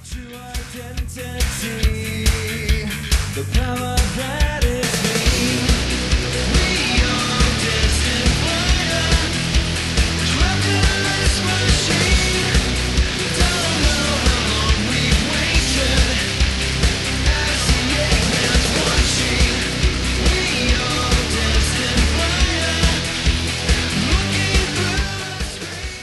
True identity, the power that is me. We are destined fire, trapped in this machine. Don't know how long we've waited, as the eggman's watching. We are destined fire, looking through the screen.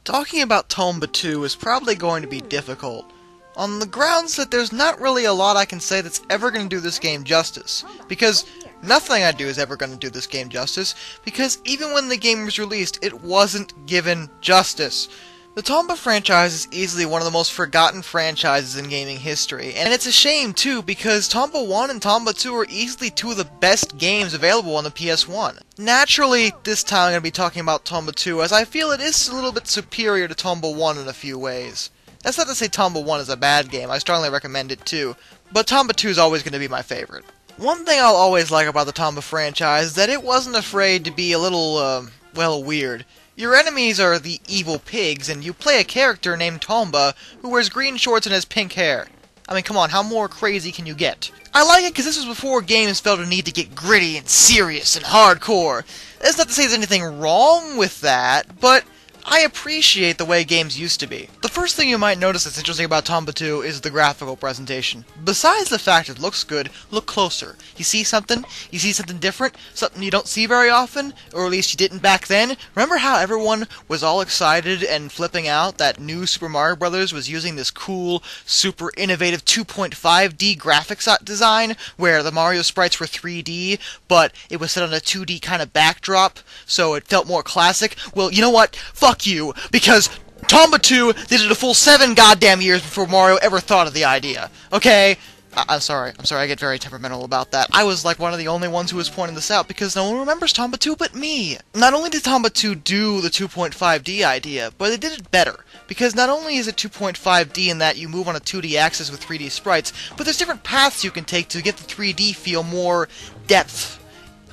Talking about Tomba 2 is probably going to be difficult, on the grounds that there's not really a lot I can say that's ever going to do this game justice, because nothing I do is ever going to do this game justice, because even when the game was released, it wasn't given justice. The Tomba franchise is easily one of the most forgotten franchises in gaming history, and it's a shame too, because Tomba 1 and Tomba 2 are easily two of the best games available on the PS1. Naturally, this time I'm going to be talking about Tomba 2, as I feel it is a little bit superior to Tomba 1 in a few ways. That's not to say Tomba 1 is a bad game, I strongly recommend it too, but Tomba 2 is always going to be my favorite. One thing I'll always like about the Tomba franchise is that it wasn't afraid to be a little, well, weird. Your enemies are the evil pigs, and you play a character named Tomba who wears green shorts and has pink hair. I mean, come on, how more crazy can you get? I like it because this was before games felt a need to get gritty and serious and hardcore. That's not to say there's anything wrong with that, but I appreciate the way games used to be. The first thing you might notice that's interesting about Tomba 2 is the graphical presentation. Besides the fact it looks good, look closer. You see something different, something you don't see very often, or at least you didn't back then. Remember how everyone was all excited and flipping out that new Super Mario Bros. Was using this cool, super innovative 2.5D graphics design, where the Mario sprites were 3D, but it was set on a 2D kind of backdrop, so it felt more classic? Well, you know what? Fuck you, because Tomba 2 did it a full 7 goddamn years before Mario ever thought of the idea. Okay? I'm sorry, I get very temperamental about that. I was like one of the only ones who was pointing this out, because no one remembers Tomba 2 but me. Not only did Tomba 2 do the 2.5D idea, but it did it better. Because not only is it 2.5D in that you move on a 2D axis with 3D sprites, but there's different paths you can take to get the 3D feel more depth.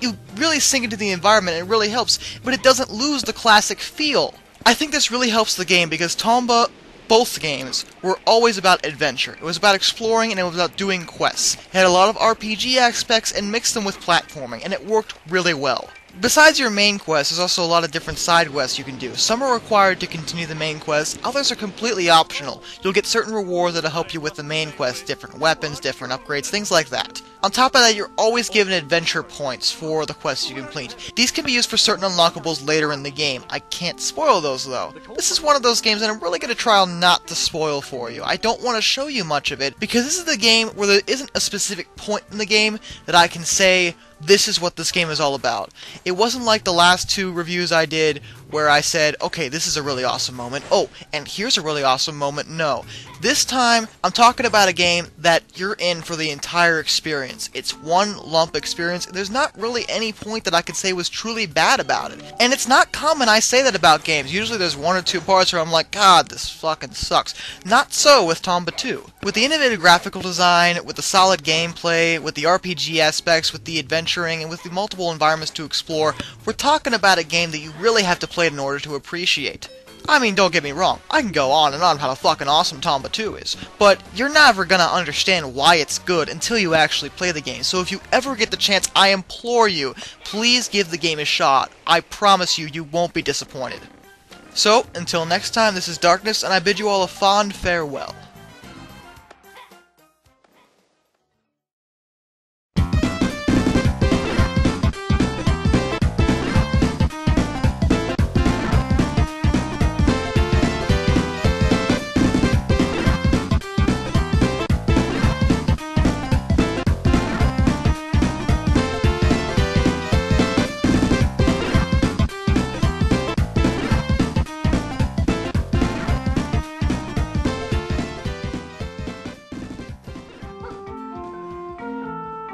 You really sink into the environment, and it really helps, but it doesn't lose the classic feel. I think this really helps the game because Tomba, both games, were always about adventure. It was about exploring and it was about doing quests. It had a lot of RPG aspects and mixed them with platforming, and it worked really well. Besides your main quest, there's also a lot of different side quests you can do. Some are required to continue the main quest, others are completely optional. You'll get certain rewards that'll help you with the main quest, different weapons, different upgrades, things like that. On top of that, you're always given adventure points for the quests you complete. These can be used for certain unlockables later in the game. I can't spoil those though. This is one of those games that I'm really going to try not to spoil for you. I don't want to show you much of it, because this is the game where there isn't a specific point in the game that I can say, this is what this game is all about. It wasn't like the last two reviews I did where I said, okay, this is a really awesome moment. Oh, and here's a really awesome moment. No. This time, I'm talking about a game that you're in for the entire experience. It's one lump experience, and there's not really any point that I could say was truly bad about it. And it's not common I say that about games. Usually there's one or two parts where I'm like, God, this fucking sucks. Not so with Tomba 2. With the innovative graphical design, with the solid gameplay, with the RPG aspects, with the adventuring, and with the multiple environments to explore, we're talking about a game that you really have to play it in order to appreciate. I mean, don't get me wrong, I can go on and on about how fucking awesome Tomba 2 is, but you're never gonna understand why it's good until you actually play the game, so if you ever get the chance, I implore you, please give the game a shot. I promise you, you won't be disappointed. So, until next time, this is Darkness, and I bid you all a fond farewell.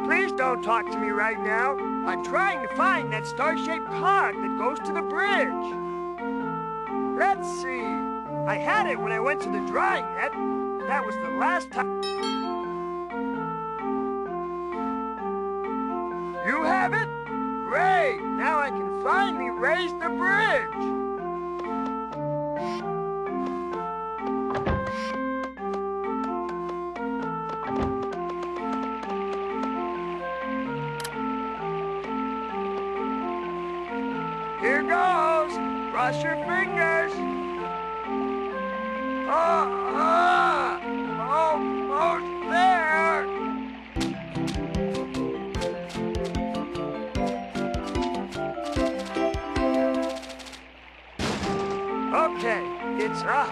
Please don't talk to me right now. I'm trying to find that star-shaped card that goes to the bridge. Let's see. I had it when I went to the drying net, and that was the last time. You have it? Great! Now I can finally raise the bridge. Here goes! Cross your fingers! Almost there! Okay, it's up.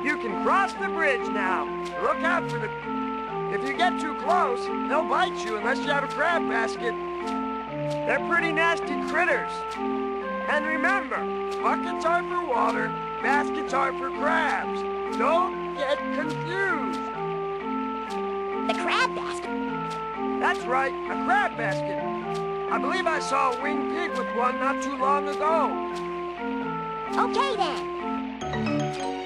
You can cross the bridge now. Look out for the... If you get too close, they'll bite you unless you have a crab basket. They're pretty nasty critters. And remember, buckets are for water, baskets are for crabs. Don't get confused. The crab basket. That's right, a crab basket. I believe I saw a winged pig with one not too long ago. Okay then.